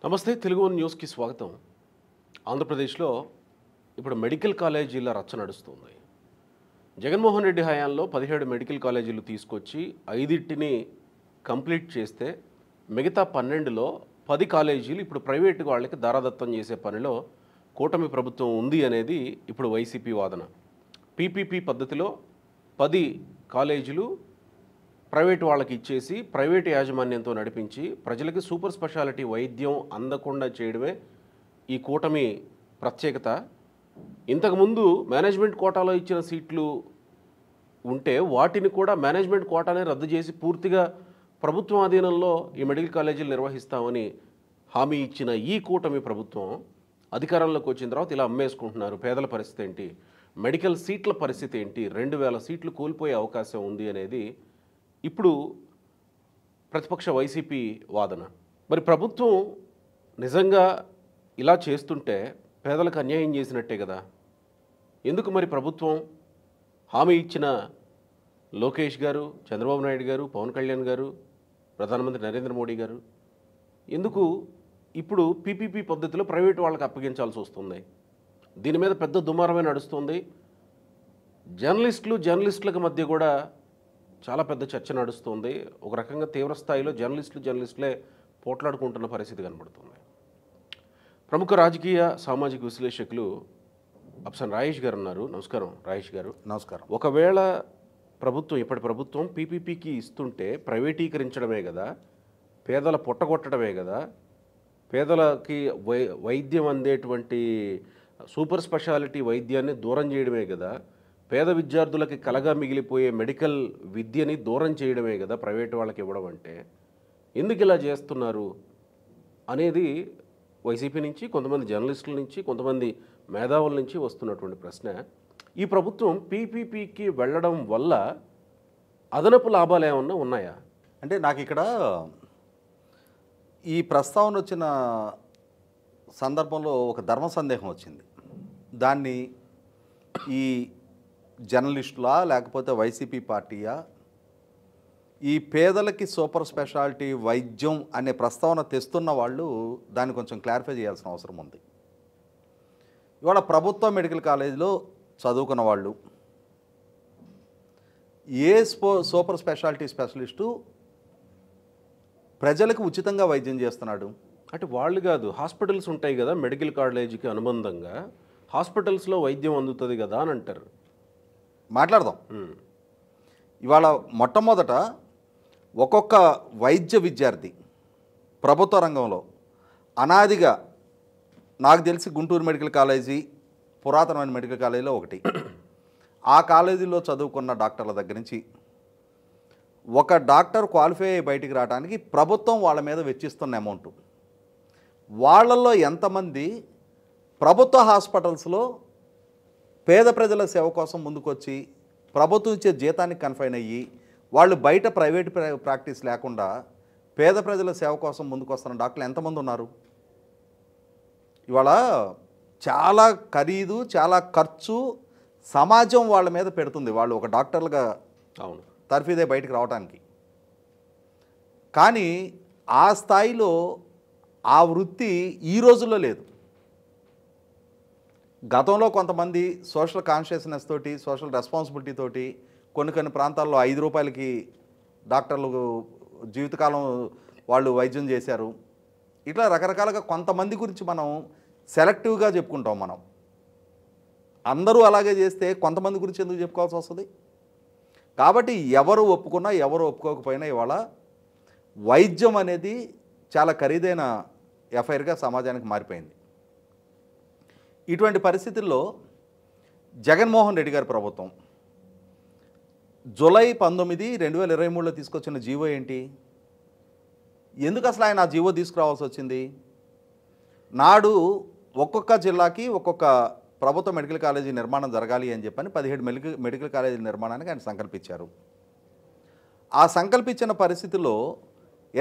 నమస్తే తెలుగు న్యూస్కి స్వాగతం. ఆంధ్రప్రదేశ్లో ఇప్పుడు మెడికల్ కాలేజీల రచ్చ నడుస్తుంది. జగన్మోహన్ రెడ్డి హయాంలో 17 మెడికల్ కాలేజీలు తీసుకొచ్చి 5టిని కంప్లీట్ చేస్తే మిగతా 12లో 10 కాలేజీలు ఇప్పుడు ప్రైవేటు వాళ్ళకి దారాదత్తం చేసే పనిలో కూటమి ప్రభుత్వం ఉంది అనేది ఇప్పుడు వైసీపీ వాదన. పీపీపీ పద్ధతిలో 10 కాలేజీలు ప్రైవేటు వాళ్ళకి ఇచ్చేసి ప్రైవేటు యాజమాన్యంతో నడిపించి ప్రజలకి సూపర్ స్పెషాలిటీ వైద్యం అందకుండా చేయడమే ఈ కూటమి ప్రత్యేకత. ఇంతకుముందు మేనేజ్మెంట్ కోటాలో ఇచ్చిన సీట్లు ఉంటే వాటిని కూడా మేనేజ్మెంట్ కోటానే రద్దు చేసి పూర్తిగా ప్రభుత్వం అధీనంలో ఈ మెడికల్ కాలేజీలు నిర్వహిస్తామని హామీ ఇచ్చిన ఈ కూటమి ప్రభుత్వం అధికారంలోకి వచ్చిన తర్వాత ఇలా అమ్మేసుకుంటున్నారు. పేదల పరిస్థితి ఏంటి, మెడికల్ సీట్ల పరిస్థితి ఏంటి, 2000 సీట్లు కోల్పోయే అవకాశం ఉంది అనేది ఇప్పుడు ప్రతిపక్ష వైసీపీ వాదన. మరి ప్రభుత్వం నిజంగా ఇలా చేస్తుంటే పేదలకు అన్యాయం చేసినట్టే కదా. ఎందుకు మరి ప్రభుత్వం హామీ ఇచ్చిన లోకేష్ గారు, చంద్రబాబు నాయుడు గారు, పవన్ కళ్యాణ్ గారు, ప్రధానమంత్రి నరేంద్ర మోడీ గారు ఎందుకు ఇప్పుడు పీపీపీ పద్ధతిలో ప్రైవేటు వాళ్ళకి అప్పగించాల్సి వస్తుంది? దీని మీద పెద్ద దుమారమే నడుస్తుంది. జర్నలిస్టులకు మధ్య కూడా చాలా పెద్ద చర్చ నడుస్తుంది. ఒక రకంగా తీవ్ర స్థాయిలో జర్నలిస్టులే పోట్లాడుకుంటున్న పరిస్థితి కనబడుతుంది. ప్రముఖ రాజకీయ సామాజిక విశ్లేషకులు అప్సన్ రాయేష్ గారు ఉన్నారు. నమస్కారం రాయేష్ గారు. నమస్కారం. ఒకవేళ ఇప్పటి ప్రభుత్వం పీపీపీకి ఇస్తుంటే ప్రైవేటీకరించడమే కదా, పేదల పొట్టగొట్టడమే కదా, పేదలకి వైద్యం అందేటువంటి సూపర్ స్పెషాలిటీ వైద్యాన్ని దూరం చేయడమే కదా, పేద విద్యార్థులకి కలగా మిగిలిపోయే మెడికల్ విద్యని దూరం చేయడమే కదా ప్రైవేటు వాళ్ళకి ఇవ్వడం అంటే, ఎందుకు ఇలా చేస్తున్నారు అనేది వైసీపీ నుంచి, కొంతమంది జర్నలిస్టుల నుంచి, కొంతమంది మేధావుల నుంచి వస్తున్నటువంటి ప్రశ్న. ఈ ప్రభుత్వం పీపీపీకి వెళ్ళడం వల్ల అదనపు లాభాలు ఏమన్నా ఉన్నాయా? అంటే నాకు ఇక్కడ ఈ ప్రస్తావన వచ్చిన సందర్భంలో ఒక ధర్మ సందేహం వచ్చింది. దాన్ని ఈ జర్నలిస్టులా లేకపోతే వైసీపీ పార్టీయా ఈ పేదలకి సూపర్ స్పెషాలిటీ వైద్యం అనే ప్రస్తావన తెస్తున్న వాళ్ళు దాన్ని కొంచెం క్లారిఫై చేయాల్సిన అవసరం ఉంది. ఇవాళ ప్రభుత్వ మెడికల్ కాలేజీలో చదువుకున్న వాళ్ళు ఏ సూపర్ స్పెషాలిటీ స్పెషలిస్టు ప్రజలకు ఉచితంగా వైద్యం చేస్తున్నాడు అంటే వాళ్ళు కాదు, హాస్పిటల్స్ ఉంటాయి కదా మెడికల్ కాలేజీకి అనుబంధంగా, హాస్పిటల్స్లో వైద్యం అందుతుంది కదా అని అంటారు. మాట్లాడదాం. ఇవాళ మొట్టమొదట ఒక్కొక్క వైద్య విద్యార్థి ప్రభుత్వ రంగంలో అనాదిగా నాకు తెలిసి గుంటూరు మెడికల్ కాలేజీ పురాతనమైన మెడికల్ కాలేజీలో ఒకటి. ఆ కాలేజీలో చదువుకున్న డాక్టర్ల దగ్గర నుంచి ఒక డాక్టర్ క్వాలిఫై అయ్యి బయటికి రావడానికి ప్రభుత్వం వాళ్ళ మీద వెచ్చిస్తున్న అమౌంట్, వాళ్ళల్లో ఎంతమంది ప్రభుత్వ హాస్పిటల్స్లో పేద ప్రజల సేవ కోసం ముందుకొచ్చి ప్రభుత్వం ఇచ్చే జీతానికి కన్ఫైన్ అయ్యి వాళ్ళు బయట ప్రైవేట్ ప్రాక్టీస్ లేకుండా పేద ప్రజల సేవ కోసం ముందుకు వస్తున్న డాక్టర్లు ఎంతమంది ఉన్నారు? ఇవాళ చాలా ఖరీదు, చాలా ఖర్చు సమాజం వాళ్ళ మీద పెడుతుంది వాళ్ళు ఒక డాక్టర్లుగా అవును తర్ఫీదే బయటకు రావడానికి. కానీ ఆ స్థాయిలో ఆ వృత్తి ఈ రోజుల్లో లేదు. గతంలో కొంతమంది సోషల్ కాన్షియస్నెస్ తోటి, సోషల్ రెస్పాన్సిబిలిటీ తోటి కొన్ని ప్రాంతాల్లో 5 రూపాయలకి డాక్టర్లు జీవితకాలం వాళ్ళు వైద్యం చేశారు. ఇట్లా రకరకాలుగా కొంతమంది గురించి మనం సెలెక్టివ్గా చెప్పుకుంటాం. మనం అందరూ అలాగే చేస్తే కొంతమంది గురించి ఎందుకు చెప్పుకోవాల్సి వస్తుంది? కాబట్టి ఎవరు ఒప్పుకున్నా ఎవరు ఒప్పుకోకపోయినా ఇవాళ వైద్యం అనేది చాలా ఖరీదైన ఎఫ్ఐఆర్గా సమాజానికి మారిపోయింది. ఇటువంటి పరిస్థితుల్లో జగన్మోహన్ రెడ్డి గారి ప్రభుత్వం జూలై 19, 2023లో తీసుకొచ్చిన జీవో ఏంటి? ఎందుకు అసలు ఆయన ఆ జీవో తీసుకురావాల్సి వచ్చింది? నాడు ఒక్కొక్క జిల్లాకి ఒక్కొక్క ప్రభుత్వ మెడికల్ కాలేజీ నిర్మాణం జరగాలి అని చెప్పని 17 మెడికల్ కాలేజీ నిర్మాణానికి ఆయన సంకల్పించారు. ఆ సంకల్పించిన పరిస్థితుల్లో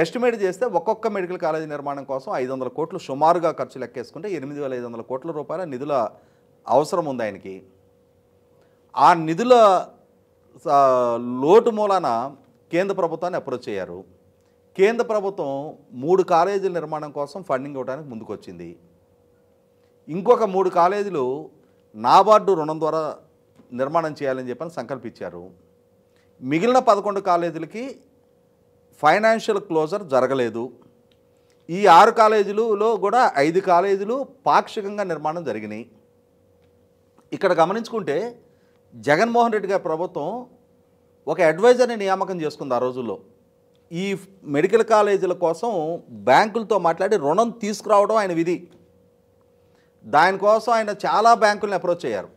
ఎస్టిమేట్ చేస్తే ఒక్కొక్క మెడికల్ కాలేజీ నిర్మాణం కోసం 500 కోట్లు సుమారుగా ఖర్చు లెక్కేసుకుంటే 8,500 కోట్ల రూపాయల నిధుల అవసరం ఉంది ఆయనకి. ఆ నిధుల లోటు మూలాన కేంద్ర ప్రభుత్వాన్ని అప్రోచ్ అయ్యారు. కేంద్ర ప్రభుత్వం 3 కాలేజీల నిర్మాణం కోసం ఫండింగ్ ఇవ్వడానికి ముందుకొచ్చింది. ఇంకొక 3 కాలేజీలు నాబార్డు రుణం ద్వారా నిర్మాణం చేయాలని చెప్పని సంకల్పించారు. మిగిలిన 11 కాలేజీలకి ఫైనాన్షియల్ క్లోజర్ జరగలేదు. ఈ 6 కాలేజీలలో కూడా 5 కాలేజీలు పాక్షికంగా నిర్మాణం జరిగినాయి. ఇక్కడ గమనించుకుంటే జగన్మోహన్ రెడ్డి గారి ప్రభుత్వం ఒక అడ్వైజర్ని నియామకం చేసుకుంది ఆ రోజుల్లో. ఈ మెడికల్ కాలేజీల కోసం బ్యాంకులతో మాట్లాడి రుణం తీసుకురావడం ఆయన విధి. దానికోసం ఆయన చాలా బ్యాంకులను అప్రోచ్ అయ్యారు.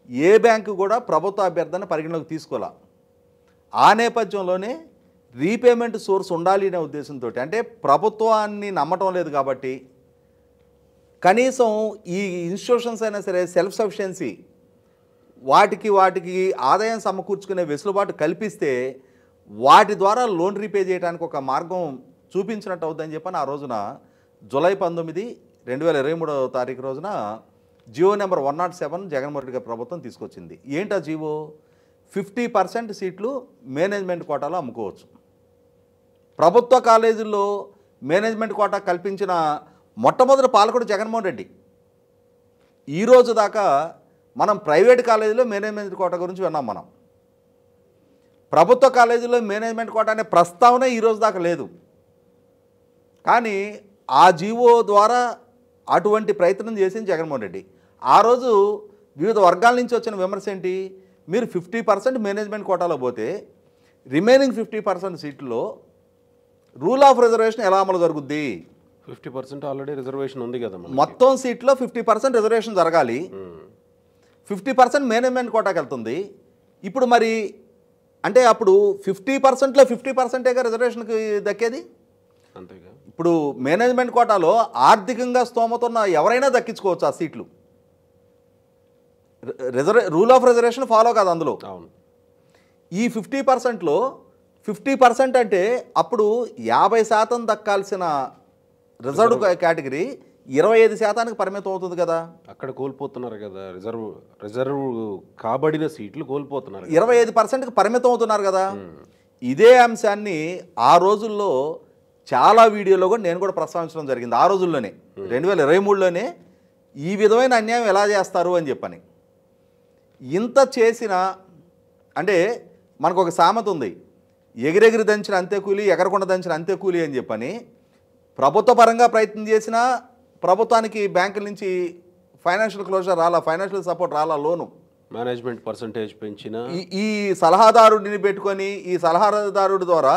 ఏ బ్యాంకు కూడా ప్రభుత్వ అభ్యర్థన పరిగణలోకి తీసుకోలే. ఆ నేపథ్యంలోనే రీపేమెంట్ సోర్స్ ఉండాలి అనే ఉద్దేశంతో, అంటే ప్రభుత్వాన్ని నమ్మటం లేదు కాబట్టి కనీసం ఈ ఇన్స్టిట్యూషన్స్ అయినా సరే సెల్ఫ్ సఫిషియన్సీ వాటికి ఆదాయం సమకూర్చుకునే వెసులుబాటు కల్పిస్తే వాటి ద్వారా లోన్ రీపే చేయడానికి ఒక మార్గం చూపించినట్టు అవుతుందని చెప్పని ఆ రోజున జూలై 19, 2023 రోజున జియో నెంబర్ 107 జగన్మోహన్ రెడ్డి గారి ప్రభుత్వం తీసుకొచ్చింది. ఏంటా జియో? 50% సీట్లు మేనేజ్మెంట్ కోటాలో అమ్ముకోవచ్చు. ప్రభుత్వ కాలేజీల్లో మేనేజ్మెంట్ కోటా కల్పించిన మొట్టమొదటి పాలకుడు జగన్మోహన్ రెడ్డి. ఈరోజు దాకా మనం ప్రైవేట్ కాలేజీలో మేనేజ్మెంట్ కోటా గురించి విన్నాం. మనం ప్రభుత్వ కాలేజీలో మేనేజ్మెంట్ కోటా అనే ప్రస్తావన ఈరోజు దాకా లేదు. కానీ ఆ జీవో ద్వారా అటువంటి ప్రయత్నం చేసింది జగన్మోహన్ రెడ్డి. ఆ రోజు వివిధ వర్గాల నుంచి వచ్చిన విమర్శ ఏంటి? మీరు 50% మేనేజ్మెంట్ కోటాలో పోతే రిమైనింగ్ 50% సీట్లలో రూల్ ఆఫ్ రిజర్వేషన్ ఎలా అమలు జరుగుద్ది? 50% ఆల్రెడీ రిజర్వేషన్ ఉంది కదా. మొత్తం సీట్లో 50% రిజర్వేషన్ జరగాలి. 50% మేనేజ్మెంట్ కోటాకి వెళ్తుంది. ఇప్పుడు మరి అంటే అప్పుడు 50%లో 50%గా రిజర్వేషన్కి దక్కేది. అంతేగా. ఇప్పుడు మేనేజ్మెంట్ కోటాలో ఆర్థికంగా స్తోమత ఉన్న ఎవరైనా దక్కించుకోవచ్చు ఆ సీట్లు. రూల్ ఆఫ్ రిజర్వేషన్ ఫాలో కాదు అందులో. అవును. ఈ 50%లో 50% అంటే అప్పుడు 50% దక్కాల్సిన రిజర్వ్డ్ కేటగిరీ 25% పరిమితం అవుతుంది కదా. అక్కడ కోల్పోతున్నారు కదా, రిజర్వ్ కాబడిన సీట్లు కోల్పోతున్నారు. 25%కి పరిమితం అవుతున్నారు కదా. ఇదే అంశాన్ని ఆ రోజుల్లో చాలా వీడియోలో కూడా నేను కూడా ప్రస్తావించడం జరిగింది. ఆ రోజుల్లోనే 2023లోనే ఈ విధమైన అన్యాయం ఎలా చేస్తారు అని చెప్పని. ఇంత చేసిన అంటే మనకు ఒక సామెత ఉంది, ఎగిరెగిరి దంచిన అంతే కూలి, ఎగరకుండా దంచిన అంతే కూలి అని చెప్పని. ప్రభుత్వ పరంగా ప్రయత్నం చేసినా ప్రభుత్వానికి బ్యాంకుల నుంచి ఫైనాన్షియల్ క్లోజర్ రాలా, ఫైనాన్షియల్ సపోర్ట్ రాలా, లోను మేనేజ్మెంట్ పర్సంటేజ్ పెంచిన ఈ సలహాదారుడిని పెట్టుకొని ఈ సలహాదారుడి ద్వారా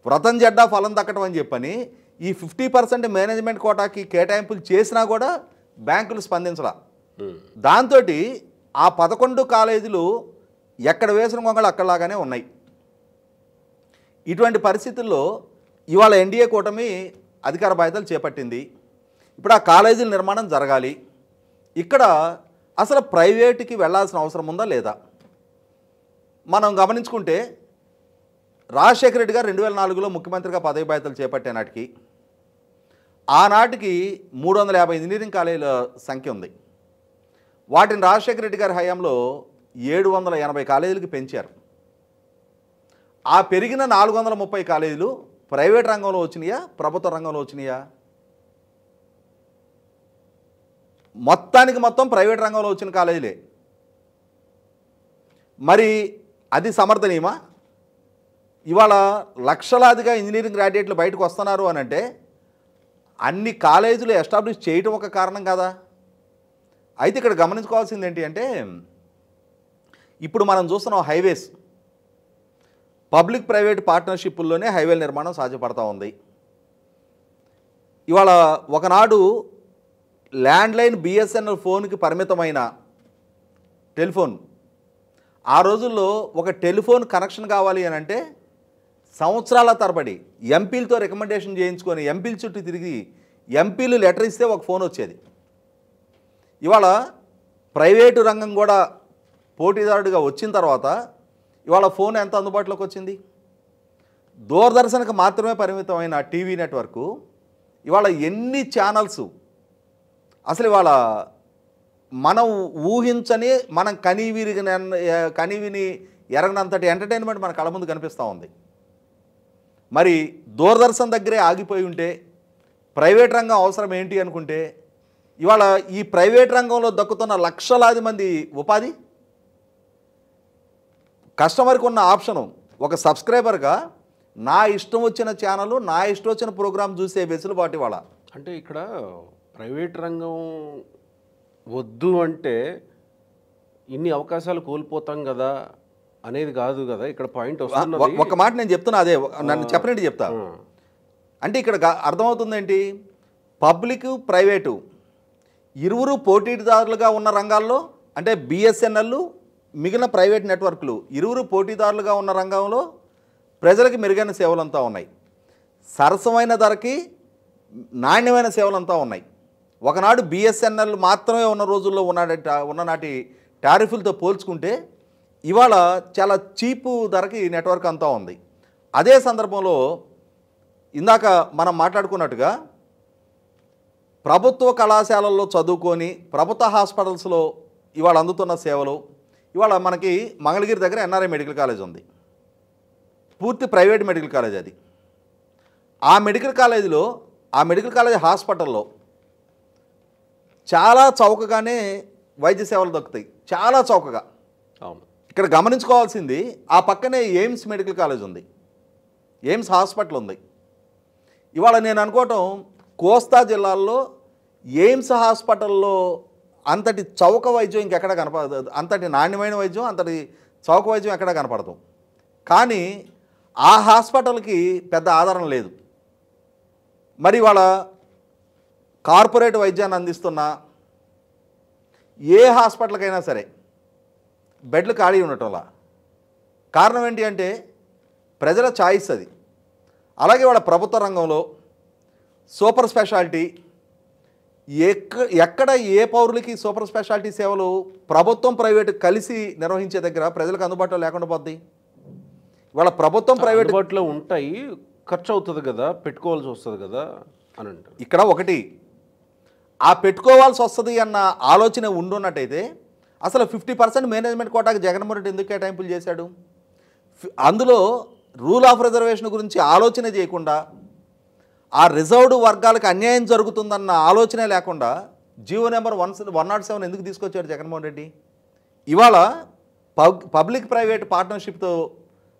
వ్రతం జడ్డా ఫలం దక్కడం అని చెప్పని ఈ 50% మేనేజ్మెంట్ కోటాకి కేటాయింపులు చేసినా కూడా బ్యాంకులు స్పందించలా. దాంతో ఆ 11 కాలేజీలు ఎక్కడ వేసిన కొంగలు అక్కడలాగానే ఉన్నాయి. ఇటువంటి పరిస్థితుల్లో ఇవాళ ఎన్డీఏ కూటమి అధికార బాధ్యతలు చేపట్టింది. ఇప్పుడు ఆ కాలేజీల నిర్మాణం జరగాలి. ఇక్కడ అసలు ప్రైవేటుకి వెళ్ళాల్సిన అవసరం ఉందా లేదా? మనం గమనించుకుంటే రాజశేఖర రెడ్డి గారు 2004లో ముఖ్యమంత్రిగా పదవి బాధ్యతలు చేపట్టే నాటికి ఆనాటికి 350 ఇంజనీరింగ్ కాలేజీల సంఖ్య ఉంది. వాటిని రాజశేఖర రెడ్డి గారి హయాంలో 780 కాలేజీలకి పెంచారు. ఆ పెరిగిన 430 కాలేజీలు ప్రైవేట్ రంగంలో వచ్చినాయా, ప్రభుత్వ రంగంలో వచ్చినాయా? మొత్తానికి మొత్తం ప్రైవేట్ రంగంలో వచ్చిన కాలేజీలే. మరి అది సమర్థనీయమా? ఇవాళ లక్షలాదిగా ఇంజనీరింగ్ గ్రాడ్యుయేట్లు బయటకు వస్తున్నారు అని అంటే అన్ని కాలేజీలు ఎస్టాబ్లిష్ చేయటం ఒక కారణం కదా. అయితే ఇక్కడ గమనించుకోవాల్సింది ఏంటి అంటే, ఇప్పుడు మనం చూస్తున్నాం హైవేస్, పబ్లిక్ ప్రైవేట్ పార్ట్నర్షిప్ల్లోనే హైవేల నిర్మాణం సాధ్యపడతా ఉంది. ఇవాళ ఒకనాడు ల్యాండ్లైన్ బిఎస్ఎన్ఎల్ ఫోన్కి పరిమితమైన టెలిఫోన్, ఆ రోజుల్లో ఒక టెలిఫోన్ కనెక్షన్ కావాలి అని అంటే సంవత్సరాల తరబడి ఎంపీలతో రికమెండేషన్ చేయించుకొని ఎంపీల చుట్టూ తిరిగి ఎంపీలు లెటర్ ఇస్తే ఒక ఫోన్ వచ్చేది. ఇవాళ ప్రైవేటు రంగం కూడా పోటీదారుడిగా వచ్చిన తర్వాత ఇవాళ ఫోన్ ఎంత అందుబాటులోకి వచ్చింది? దూరదర్శన్కి మాత్రమే పరిమితమైన టీవీ నెట్వర్కు ఇవాళ ఎన్ని ఛానల్స్, అసలు ఇవాళ మనం ఊహించని, మనం కనీవిని ఎరగనంతటి ఎంటర్టైన్మెంట్ మన కళ్ళ ముందు కనిపిస్తూ ఉంది. మరి దూరదర్శన్ దగ్గరే ఆగిపోయి ఉంటే ప్రైవేట్ రంగం అవసరం ఏంటి అనుకుంటే ఇవాళ ఈ ప్రైవేట్ రంగంలో దక్కుతున్న లక్షలాది మంది ఉపాధి, కస్టమర్కి ఉన్న ఆప్షను ఒక సబ్స్క్రైబర్గా నా ఇష్టం వచ్చిన ఛానల్, నా ఇష్టం వచ్చిన ప్రోగ్రామ్ చూసే వెసులుబాటు ఇవాళ. అంటే ఇక్కడ ప్రైవేట్ రంగం వద్దు అంటే ఇన్ని అవకాశాలు కోల్పోతాం కదా అనేది కాదు కదా ఇక్కడ పాయింట్ వస్తున్నది. ఒక మాట నేను చెప్తున్నా, అదే నన్ను చెప్పనండి చెప్తా. అంటే ఇక్కడ అర్థమవుతుందేంటి, పబ్లిక్ ప్రైవేటు ఇరువురు పోటీదారులుగా ఉన్న రంగాల్లో, అంటే బిఎస్ఎన్ఎల్ మిగిలిన ప్రైవేట్ నెట్వర్క్లు ఇరువురు పోటీదారులుగా ఉన్న రంగంలో ప్రజలకి మెరుగైన సేవలంతా ఉన్నాయి, సరసమైన ధరకి నాణ్యమైన సేవలంతా ఉన్నాయి. ఒకనాడు బిఎస్ఎన్ఎల్ మాత్రమే ఉన్న రోజుల్లో ఉన్ననాటి టారిఫ్లతో పోల్చుకుంటే ఇవాళ చాలా చీపు ధరకి నెట్వర్క్ అంతా ఉంది. అదే సందర్భంలో ఇందాక మనం మాట్లాడుకున్నట్టుగా ప్రభుత్వ కళాశాలల్లో చదువుకొని ప్రభుత్వ హాస్పిటల్స్లో ఇవాళ అందుతున్న సేవలు, ఇవాళ మనకి మంగళగిరి దగ్గర ఎన్ఆర్ఐ మెడికల్ కాలేజ్ ఉంది, పూర్తి ప్రైవేట్ మెడికల్ కాలేజ్ అది. ఆ మెడికల్ కాలేజ్ హాస్పిటల్లో చాలా చౌకగానే వైద్య సేవలు దక్కుతాయి, చాలా చౌకగా. అవును. ఇక్కడ గమనించుకోవాల్సింది, ఆ పక్కనే ఎయిమ్స్ మెడికల్ కాలేజ్ ఉంది, ఎయిమ్స్ హాస్పిటల్ ఉంది. ఇవాళ నేను అనుకోవటం కోస్తా జిల్లాల్లో ఎయిమ్స్ హాస్పిటల్లో అంతటి చౌక వైద్యం ఇంకెక్కడ కనపడదు, అంతటి నాణ్యమైన వైద్యం, అంతటి చౌక వైద్యం ఎక్కడ కనపడదు. కానీ ఆ హాస్పిటల్కి పెద్ద ఆదరణ లేదు. మరి వాళ్ళ కార్పొరేట్ వైద్యాన్ని అందిస్తున్న ఏ హాస్పిటల్కైనా సరే బెడ్లు ఖాళీ ఉండటంలా. కారణం ఏంటి అంటే ప్రజల ఛాయిస్ అది. అలాగే వాళ్ళ ప్రభుత్వ రంగంలో సూపర్ స్పెషాలిటీ ఎక్కడ ఏ పౌరులకి సూపర్ స్పెషాలిటీ సేవలు ప్రభుత్వం ప్రైవేటు కలిసి నిర్వహించే దగ్గర ప్రజలకు అందుబాటులో లేకుండా పోద్ది. వాళ్ళ ప్రభుత్వం ప్రైవేట్ అందుబాటులో ఉంటాయి, ఖర్చు అవుతుంది కదా, పెట్టుకోవాల్సి వస్తుంది కదా అని అంటారు. ఇక్కడ ఒకటి, ఆ పెట్టుకోవాల్సి వస్తుంది అన్న ఆలోచన ఉండున్నట్టయితే అసలు 50% మేనేజ్మెంట్ కోటాకి జగన్మోహన్ రెడ్డి ఎందుకు కేటాయింపులు చేశాడు? అందులో రూల్ ఆఫ్ రిజర్వేషన్ గురించి ఆలోచన చేయకుండా, ఆ రిజర్వ్డ్ వర్గాలకు అన్యాయం జరుగుతుందన్న ఆలోచనే లేకుండా జీవో నెంబర్ 107 ఎందుకు తీసుకొచ్చాడు జగన్మోహన్ రెడ్డి? ఇవాళ పబ్లిక్ ప్రైవేట్ పార్ట్నర్షిప్తో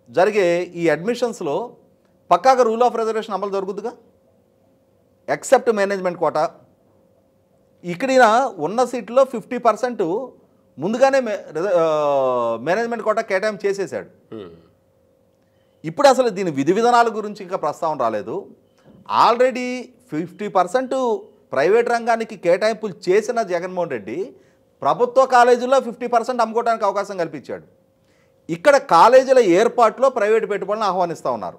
జరిగే ఈ అడ్మిషన్స్లో పక్కాగా రూల్ ఆఫ్ రిజర్వేషన్ అమలు జరుగుతుందిగా, ఎక్సెప్ట్ మేనేజ్మెంట్ కోటా. ఇక్కడ ఉన్న సీట్లో 50% ముందుగానే మేనేజ్మెంట్ కోటా కేటాయింపు చేసేసాడు. ఇప్పుడు అసలు దీని విధి విధానాల గురించి ఇంకా ప్రస్తావన రాలేదు. ఆల్రెడీ 50% ప్రైవేట్ రంగానికి కేటాయింపులు చేసిన జగన్మోహన్ రెడ్డి ప్రభుత్వ కాలేజీల్లో 50% అమ్ముకోవడానికి అవకాశం కల్పించాడు. ఇక్కడ కాలేజీల ఏర్పాటులో ప్రైవేటు పెట్టుబడులను ఆహ్వానిస్తూ ఉన్నారు.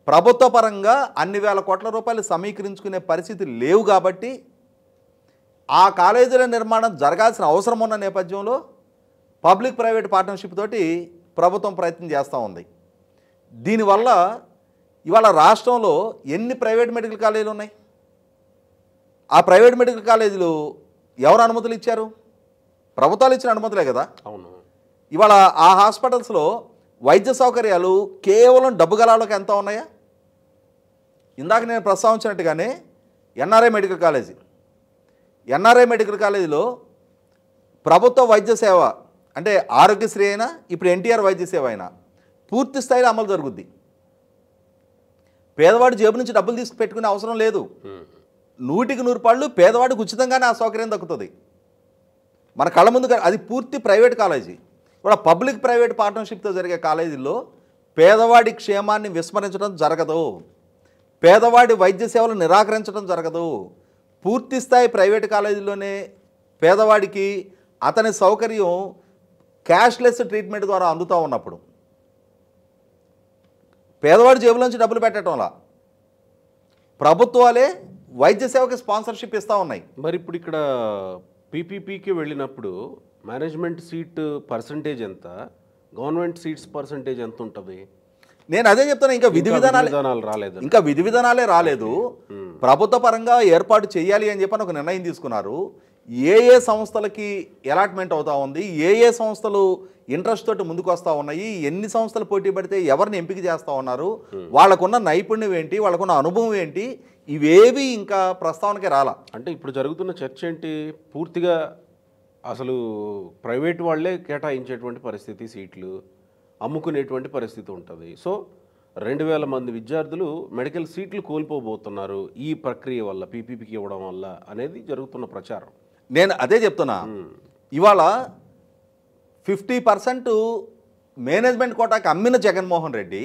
ప్రభుత్వ పరంగా అన్ని వేల కోట్ల రూపాయలు సమీకరించుకునే పరిస్థితి లేవు కాబట్టి ఆ కాలేజీల నిర్మాణం జరగాల్సిన అవసరం ఉన్న నేపథ్యంలో పబ్లిక్ ప్రైవేట్ పార్ట్నర్షిప్ తోటి ప్రభుత్వం ప్రయత్నం చేస్తూ ఉంది. దీనివల్ల ఇవాళ రాష్ట్రంలో ఎన్ని ప్రైవేట్ మెడికల్ కాలేజీలు ఉన్నాయి? ఆ ప్రైవేట్ మెడికల్ కాలేజీలు ఎవరు అనుమతులు ఇచ్చారు? ప్రభుత్వాలు ఇచ్చిన అనుమతులే కదా. అవును. ఇవాళ ఆ హాస్పిటల్స్లో వైద్య సౌకర్యాలు కేవలం డబ్బు గలాలకు ఎంత ఉన్నాయా? ఇందాక నేను ప్రస్తావించినట్టుగానే ఎన్ఆర్ఐ మెడికల్ కాలేజీలో ప్రభుత్వ వైద్య సేవ అంటే ఆరోగ్యశ్రీ అయినా ఇప్పుడు ఎన్టీఆర్ వైద్య సేవ అయినా పూర్తి స్థాయిలో అమలు జరుగుద్ది. పేదవాడి జేబు నుంచి డబ్బులు తీసుకు పెట్టుకునే అవసరం లేదు. 100% పేదవాడికి ఉచితంగానే ఆ సౌకర్యం దక్కుతుంది మన కళ్ళ ముందు. అది పూర్తి ప్రైవేట్ కాలేజీ. ఇప్పుడు పబ్లిక్ ప్రైవేట్ పార్ట్నర్షిప్తో జరిగే కాలేజీల్లో పేదవాడి క్షేమాన్ని విస్మరించడం జరగదు, పేదవాడి వైద్య సేవలు నిరాకరించడం జరగదు. పూర్తి స్థాయి ప్రైవేట్ కాలేజీల్లోనే పేదవాడికి అతని సౌకర్యం క్యాష్లెస్ ట్రీట్మెంట్ ద్వారా అందుతూ ఉన్నప్పుడు పేదవాడి జేబులోంచి డబ్బులు పెట్టడంలా ప్రభుత్వాలే వైద్య సేవకి స్పాన్సర్షిప్ ఇస్తూ ఉన్నాయి. మరి ఇప్పుడు ఇక్కడ పీపీపీకి వెళ్ళినప్పుడు మేనేజ్మెంట్ సీట్ పర్సంటేజ్ ఎంత, గవర్నమెంట్ సీట్స్ పర్సంటేజ్ ఎంత ఉంటుంది? నేను అదే చెప్తాను, ఇంకా విధి విధానాలే రాలేదు. ప్రభుత్వ పరంగా ఏర్పాటు చేయాలి అని చెప్పని ఒక నిర్ణయం తీసుకున్నారు. ఏ ఏ సంస్థలకి అలాట్మెంట్ అవుతా ఉంది, ఏ ఏ సంస్థలు ఇంట్రెస్ట్ తోటి ముందుకు వస్తూ ఉన్నాయి, ఎన్ని సంస్థలు పోటీ పడితే ఎవరిని ఎంపిక చేస్తూ ఉన్నారు, వాళ్ళకున్న నైపుణ్యం ఏంటి, వాళ్ళకున్న అనుభవం ఏంటి, ఇవేవి ఇంకా ప్రస్తావనకే రాలా. అంటే ఇప్పుడు జరుగుతున్న చర్చ ఏంటి, పూర్తిగా అసలు ప్రైవేట్ వాళ్ళే కేటాయించేటువంటి పరిస్థితి, సీట్లు అమ్ముకునేటువంటి పరిస్థితి ఉంటుంది. సో 2000 మంది విద్యార్థులు మెడికల్ సీట్లు కోల్పోబోతున్నారు ఈ ప్రక్రియ వల్ల, పీపీపీకి ఇవ్వడం వల్ల అనేది జరుగుతున్న ప్రచారం. నేను అదే చెప్తున్నా. ఇవాళ 50% మేనేజ్మెంట్ కోటాకి అమ్మిన జగన్మోహన్ రెడ్డి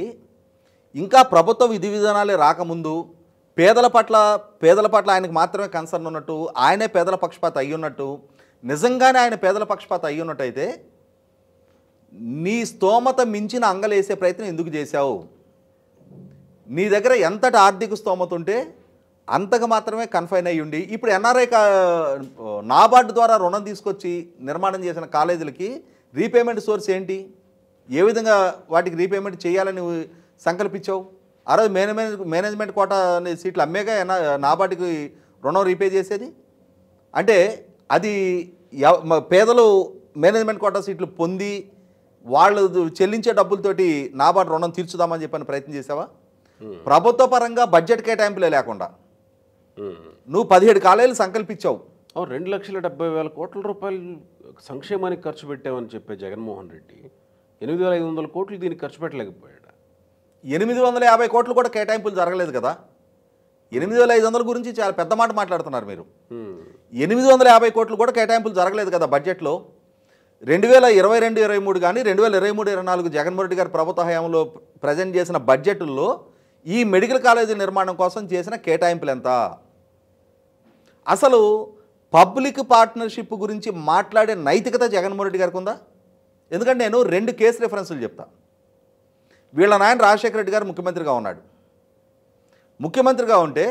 ఇంకా ప్రభుత్వ విధి విధానాలే రాకముందు పేదల పట్ల ఆయనకు మాత్రమే కన్సర్న్ ఉన్నట్టు, ఆయనే పేదల పక్షపాత అయ్యి ఉన్నట్టు, నిజంగానే ఆయన పేదల పక్షపాత అయ్యి ఉన్నట్టయితే నీ స్తోమత మించిన అంగలేసే ప్రయత్నం ఎందుకు చేశావు? నీ దగ్గర ఎంతటి ఆర్థిక స్తోమత ఉంటే అంతకు మాత్రమే కన్ఫైన్ అయ్యి ఉండి, ఇప్పుడు ఎన్ఆర్ఐ నాబార్డు ద్వారా రుణం తీసుకొచ్చి నిర్మాణం చేసిన కాలేజీలకి రీపేమెంట్ సోర్స్ ఏంటి? ఏ విధంగా వాటికి రీపేమెంట్ చేయాలని సంకల్పించావు? ఆ రోజు మేనేజ్మెంట్ కోటా అనే సీట్లు అమ్మేగా నాబార్డుకి రుణం రీపే చేసేది. అంటే అది పేదలు మేనేజ్మెంట్ కోటా సీట్లు పొంది వాళ్ళు చెల్లించే డబ్బులతోటి నాబార్డు రుణం తీర్చుదామని చెప్పని ప్రయత్నం చేసావా? ప్రభుత్వ పరంగా బడ్జెట్ కేటాయింపులే లేకుండా నువ్వు 17 కాలేజీలు సంకల్పించావు. 2,70,000 కోట్ల రూపాయలు సంక్షేమానికి ఖర్చు పెట్టామని చెప్పే జగన్మోహన్ రెడ్డి 8,500 కోట్లు దీనికి ఖర్చు పెట్టలేకపోయాడు. 850 కోట్లు కూడా కేటాయింపులు జరగలేదు కదా. 8,500 గురించి చాలా పెద్ద మాట మాట్లాడుతున్నారు మీరు. 850 కోట్లు కూడా కేటాయింపులు జరగలేదు కదా బడ్జెట్లో. 2022-23 కానీ 2023-24 జగన్మోహన్ రెడ్డి గారి ప్రభుత్వ హయాంలో ప్రజెంట్ చేసిన బడ్జెట్లో ఈ మెడికల్ కాలేజీ నిర్మాణం కోసం చేసిన కేటాయింపులు ఎంత? అసలు పబ్లిక్ పార్ట్నర్షిప్ గురించి మాట్లాడే నైతికత జగన్మోహన్ రెడ్డి గారికి ఉందా? ఎందుకంటే నేను 2 కేసు రెఫరెన్సులు చెప్తా. వీళ్ళ నాయన రాజశేఖర రెడ్డి గారు ముఖ్యమంత్రిగా ఉన్నాడు. ముఖ్యమంత్రిగా ఉంటే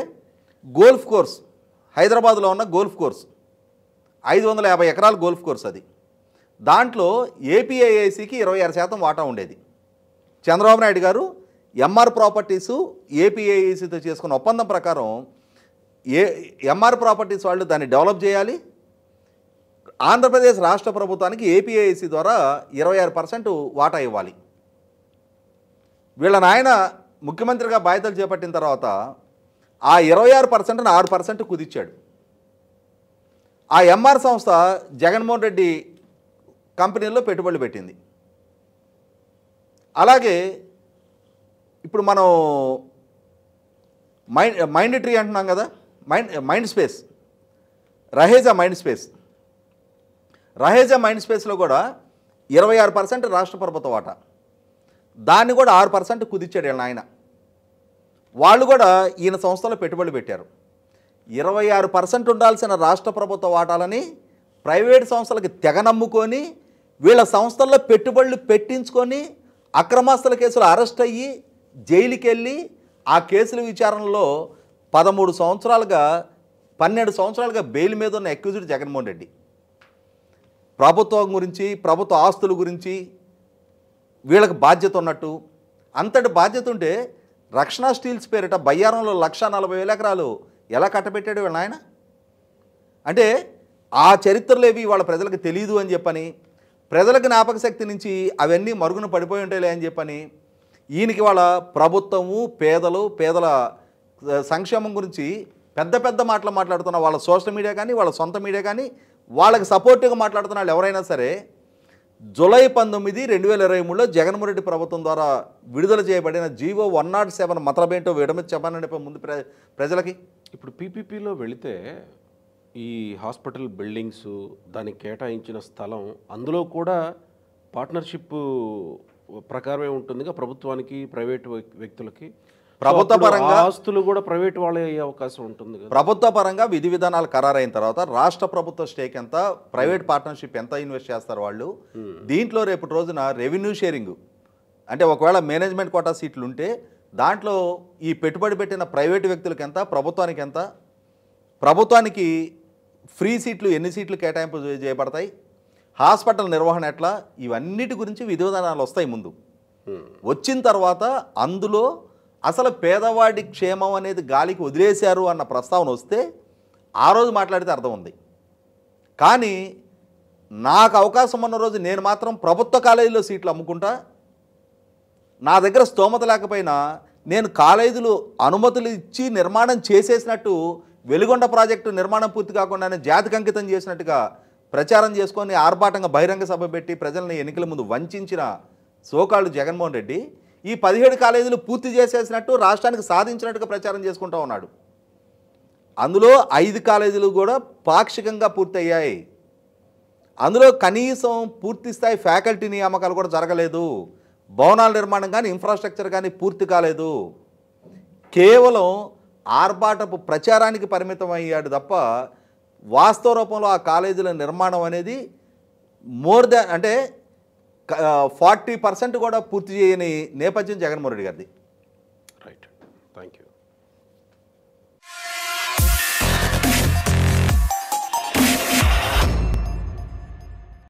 గోల్ఫ్ కోర్స్, హైదరాబాద్లో ఉన్న గోల్ఫ్ కోర్స్ 550 ఎకరాల గోల్ఫ్ కోర్స్ అది. దాంట్లో ఏపీఐఐసికి 26% వాటా ఉండేది. చంద్రబాబు నాయుడు గారు ఎంఆర్ ప్రాపర్టీసు ఏపీఐఐసితో చేసుకున్న ఒప్పందం ప్రకారం ఎంఆర్ ప్రాపర్టీస్ వాళ్ళు దాన్ని డెవలప్ చేయాలి, ఆంధ్రప్రదేశ్ రాష్ట్ర ప్రభుత్వానికి ఏపీఐఐసి ద్వారా 26% వాటా ఇవ్వాలి. వీళ్ళ నాయన ముఖ్యమంత్రిగా బాధ్యతలు చేపట్టిన తర్వాత ఆ 26%ను 6% కుదిచ్చాడు. ఆ ఎంఆర్ సంస్థ జగన్మోహన్ రెడ్డి కంపెనీల్లో పెట్టుబడులు పెట్టింది. అలాగే ఇప్పుడు మనం మైండ్ ట్రీ అంటున్నాం కదా, మైండ్ స్పేస్, రహేజా మైండ్ స్పేస్లో కూడా 26% రాష్ట్ర ప్రభుత్వ వాటా, దాన్ని కూడా 6% కుదిచ్చాడు వీళ్ళ ఆయన. వాళ్ళు కూడా ఈయన సంస్థలో పెట్టుబడులు పెట్టారు. 26% ఉండాల్సిన రాష్ట్ర ప్రభుత్వ వాటాలని ప్రైవేట్ సంస్థలకి తెగ నమ్ముకొని వీళ్ళ సంస్థల్లో పెట్టుబడులు పెట్టించుకొని అక్రమాస్తుల కేసులు అరెస్ట్ అయ్యి జైలుకి వెళ్ళి ఆ కేసుల విచారణలో 12 సంవత్సరాలుగా బెయిల్ మీద ఉన్న అక్యూజ్డ్ జగన్మోహన్ రెడ్డి. ప్రభుత్వం గురించి, ప్రభుత్వ ఆస్తుల గురించి వీళ్ళకి బాధ్యత ఉన్నట్టు, అంతటి బాధ్యత ఉంటే రక్షణ స్టీల్స్ పేరిట బయ్యారంలో 1,40,000 ఎకరాలు ఎలా కట్టబెట్టాడు వీళ్ళ ఆయన? అంటే ఆ చరిత్రలేవి వాళ్ళ ప్రజలకు తెలియదు అని చెప్పని, ప్రజలకు జ్ఞాపక శక్తి నుంచి అవన్నీ మరుగున పడిపోయి ఉంటాయిలే అని చెప్పని ఈయనకి వాళ్ళ ప్రభుత్వము పేదల సంక్షేమం గురించి పెద్ద పెద్ద మాటలు మాట్లాడుతున్న వాళ్ళ సోషల్ మీడియా కానీ వాళ్ళ సొంత మీడియా కానీ వాళ్ళకి సపోర్టివ్గా మాట్లాడుతున్న వాళ్ళు ఎవరైనా సరే జూలై 19, 2023లో జగన్మోహన్ రెడ్డి ప్రభుత్వం ద్వారా విడుదల చేయబడిన జీవో 107 మతలబేంటో విడమతి చెప్పానండి ముందు ప్రజలకి. ఇప్పుడు పీపీపీలో వెళితే ఈ హాస్పిటల్ బిల్డింగ్స్, దానికి కేటాయించిన స్థలం, అందులో కూడా పార్ట్నర్షిప్ ప్రకారమే ఉంటుందిగా ప్రభుత్వానికి, ప్రైవేట్ వ్యక్తులకి. ప్రభుత్వ పరంగా ఆస్తులు కూడా ప్రైవేట్ వాళ్ళే అయ్యే అవకాశం ఉంటుంది. ప్రభుత్వ పరంగా విధి విధానాలు ఖరారైన తర్వాత రాష్ట్ర ప్రభుత్వ స్టేక్ ఎంత, ప్రైవేట్ పార్ట్నర్షిప్ ఎంత ఇన్వెస్ట్ చేస్తారు వాళ్ళు. దీంట్లో రేపటి రోజున రెవెన్యూ షేరింగ్ అంటే ఒకవేళ మేనేజ్మెంట్ కోటా సీట్లు ఉంటే దాంట్లో ఈ పెట్టుబడి పెట్టిన ప్రైవేటు వ్యక్తులకి ఎంత, ప్రభుత్వానికి ఎంత, ప్రభుత్వానికి ఫ్రీ సీట్లు ఎన్ని సీట్లు కేటాయింపు చేయబడతాయి, హాస్పిటల్ నిర్వహణ ఎట్లా, ఇవన్నిటి గురించి విధి విధానాలు వస్తాయి ముందు. వచ్చిన తర్వాత అందులో అసలు పేదవాడి క్షేమం అనేది గాలికి వదిలేశారు అన్న ప్రస్తావన వస్తే ఆ రోజు మాట్లాడితే అర్థం ఉంది. కానీ నాకు అవకాశం ఉన్న రోజు నేను మాత్రం ప్రభుత్వ కాలేజీలో సీట్లు అమ్ముకుంటా, నా దగ్గర స్తోమత లేకపోయినా నేను కాలేజీలు అనుమతులు ఇచ్చి నిర్మాణం చేసేసినట్టు వెలుగొండ ప్రాజెక్టు నిర్మాణం పూర్తి కాకుండానే జాతికి అంకితం చేసినట్టుగా ప్రచారం చేసుకొని ఆర్భాటంగా బహిరంగ సభ పెట్టి ప్రజల్ని ఎన్నికల ముందు వంచిన సోకాళ్ళు జగన్మోహన్ రెడ్డి ఈ 17 కాలేజీలు పూర్తి చేసేసినట్టు రాష్ట్రానికి సాధించినట్టుగా ప్రచారం చేసుకుంటూ ఉన్నాడు. అందులో 5 కాలేజీలు కూడా పాక్షికంగా పూర్తయ్యాయి. అందులో కనీసం పూర్తి స్థాయి ఫ్యాకల్టీ నియామకాలు కూడా జరగలేదు. భవనాల నిర్మాణం కానీ ఇన్ఫ్రాస్ట్రక్చర్ కానీ పూర్తి కాలేదు. కేవలం ఆర్భాటపు ప్రచారానికి పరిమితం అయ్యాడు తప్ప వాస్తవ రూపంలో ఆ కాలేజీల నిర్మాణం అనేది మోర్ దాన్ అంటే 40% కూడా పూర్తి చేయని నేపథ్యం జగన్మోహన్ రెడ్డి గారిది.